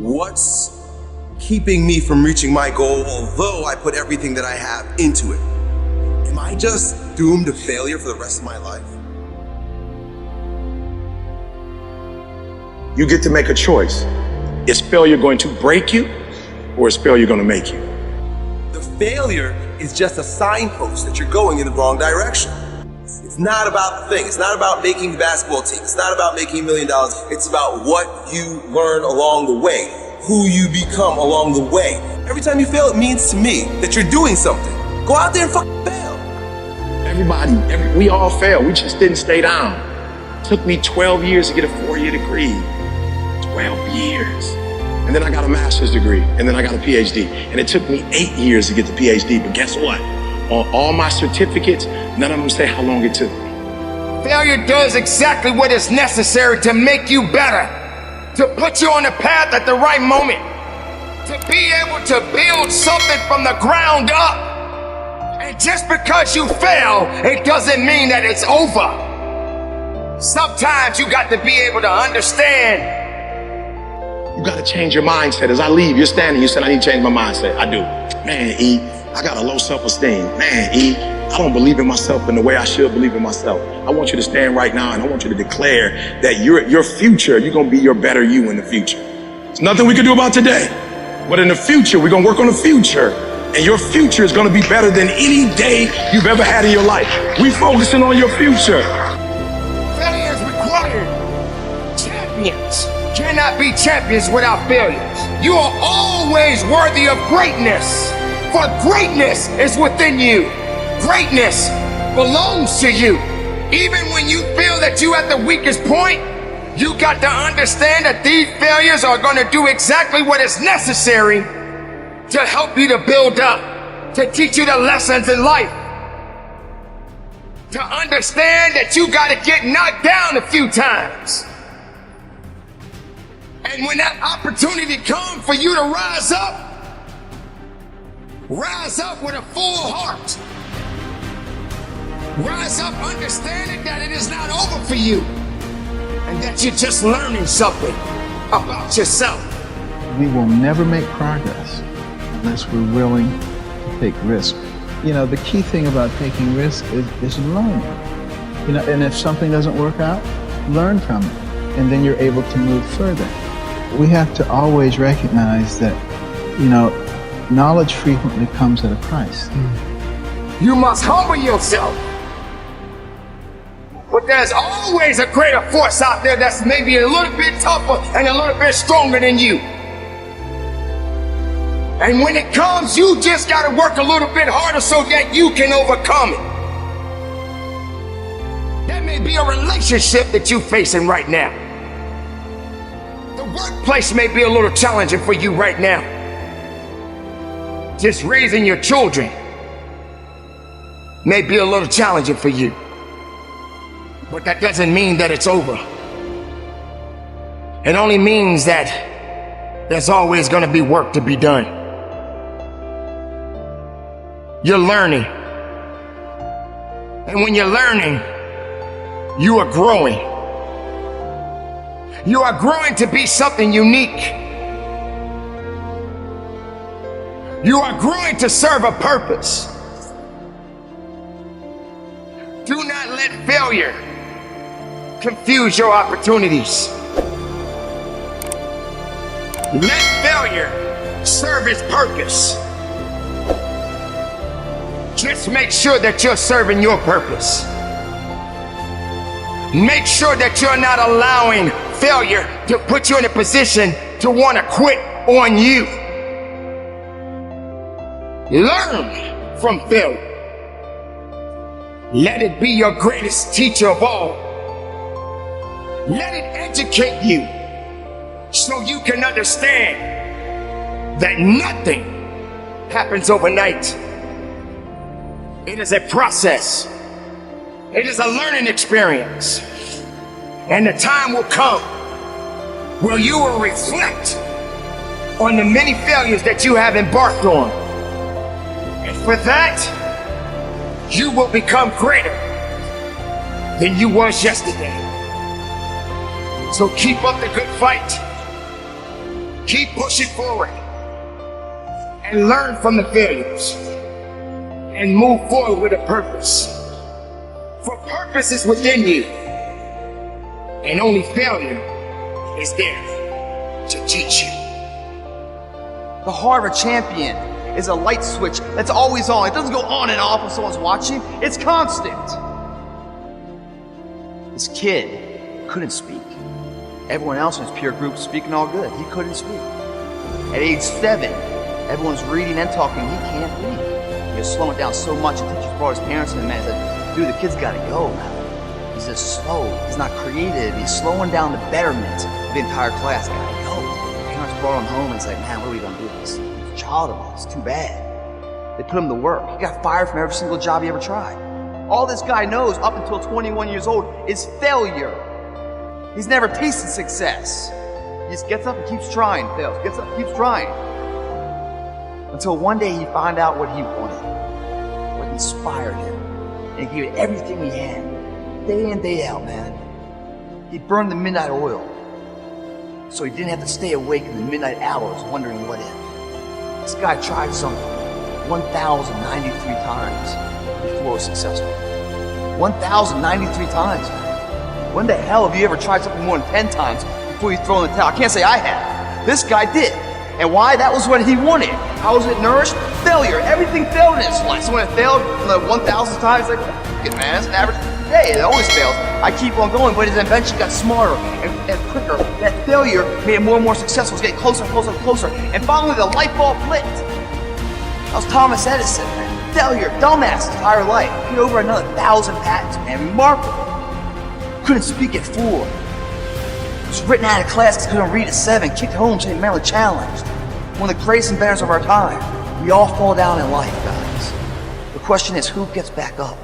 What's keeping me from reaching my goal, although I put everything that I have into it? Am I just doomed to failure for the rest of my life? You get to make a choice. Is failure going to break you, or is failure going to make you? The failure is just a signpost that you're going in the wrong direction. It's not about the thing. It's not about making the basketball team. It's not about making $1 million. It's about what you learn along the way, who you become along the way. Every time you fail, it means to me that you're doing something. Go out there and fucking fail. We all fail. We just didn't stay down. It took me 12 years to get a 4-year degree. 12 years. And then I got a master's degree, and then I got a PhD. And it took me 8 years to get the PhD, but guess what? On all my certificates, none of them say how long it took me. Failure does exactly what is necessary to make you better, to put you on the path at the right moment, to be able to build something from the ground up. And just because you fail, it doesn't mean that it's over. Sometimes you got to be able to understand. You got to change your mindset. As I leave, you're standing, you said, I need to change my mindset. I do. Man, E, I got a low self-esteem. Man, E, I don't believe in myself in the way I should believe in myself. I want you to stand right now and I want you to declare that your future, you're going to be your better you in the future. There's nothing we can do about today. But in the future, we're going to work on the future. And your future is going to be better than any day you've ever had in your life. We focusing on your future. Failure is required. Champions cannot be champions without failures. You are always worthy of greatness, for greatness is within you. Greatness belongs to you. Even when you feel that you're at the weakest point, you got to understand that these failures are going to do exactly what is necessary to help you to build up, to teach you the lessons in life, to understand that you got to get knocked down a few times. And when that opportunity comes for you to rise up with a full heart. Rise up understanding that it is not over for you and that you're just learning something about yourself. We will never make progress unless we're willing to take risk. You know, the key thing about taking risk is learning. You know, and if something doesn't work out, learn from it, and then you're able to move further. We have to always recognize that, you know, knowledge frequently comes at a price. You must humble yourself. But there's always a greater force out there that's maybe a little bit tougher and a little bit stronger than you. And when it comes, you just got to work a little bit harder so that you can overcome it. That may be a relationship that you're facing right now. The workplace may be a little challenging for you right now. Just raising your children may be a little challenging for you. But that doesn't mean that it's over. It only means that there's always going to be work to be done. You're learning. And when you're learning, you are growing. You are growing to be something unique. You are growing to serve a purpose. Do not let failure confuse your opportunities. Let failure serve its purpose. Just make sure that you're serving your purpose. Make sure that you're not allowing failure to put you in a position to want to quit on you. Learn from failure. Let it be your greatest teacher of all. Let it educate you so you can understand that nothing happens overnight. It is a process. It is a learning experience. And the time will come where you will reflect on the many failures that you have embarked on. And for that, you will become greater than you was yesterday. So keep up the good fight. Keep pushing forward and learn from the failures and move forward with a purpose. For purpose is within you, and only failure is there to teach you. The heart of a champion is a light switch that's always on. It doesn't go on and off when someone's watching. It's constant. This kid couldn't speak. Everyone else in his peer group was speaking all good. He couldn't speak. At age 7, everyone's reading and talking. He can't read. He was slowing down so much, the teachers brought his parents in and said, dude, the kid's gotta go now. He's just slow. He's not creative. He's slowing down the betterment of the entire class. Gotta go. Parents brought him home and said, man, what are we gonna do with this? He's a child of ours. Too bad. They put him to work. He got fired from every single job he ever tried. All this guy knows up until 21 years old is failure. He's never tasted success. He just gets up and keeps trying, fails, gets up and keeps trying. Until one day he found out what he wanted, what inspired him, and he gave it everything he had, day in, day out, man. He burned the midnight oil, so he didn't have to stay awake in the midnight hours wondering what if. This guy tried something 1,093 times before he was successful. 1,093 times, man. When the hell have you ever tried something more than 10 times before you throw in the towel? I can't say I have. This guy did. And why? That was what he wanted. How was it nourished? Failure. Everything failed in his life. So when it failed the 1,000th times, like, fuck it, man, it's an average day. It always fails. I keep on going, but his invention got smarter and quicker. That failure made it more and more successful. It was getting closer and closer and closer. And finally, the light bulb lit. That was Thomas Edison, man. Failure, dumbass, his entire life. Get over another 1,000 patents, man. Remarkable. Couldn't speak at 4. Was written out of class because couldn't read at 7. Kicked home saying mentally challenged. One of the greatest inventors of our time. We all fall down in life, guys. The question is, who gets back up?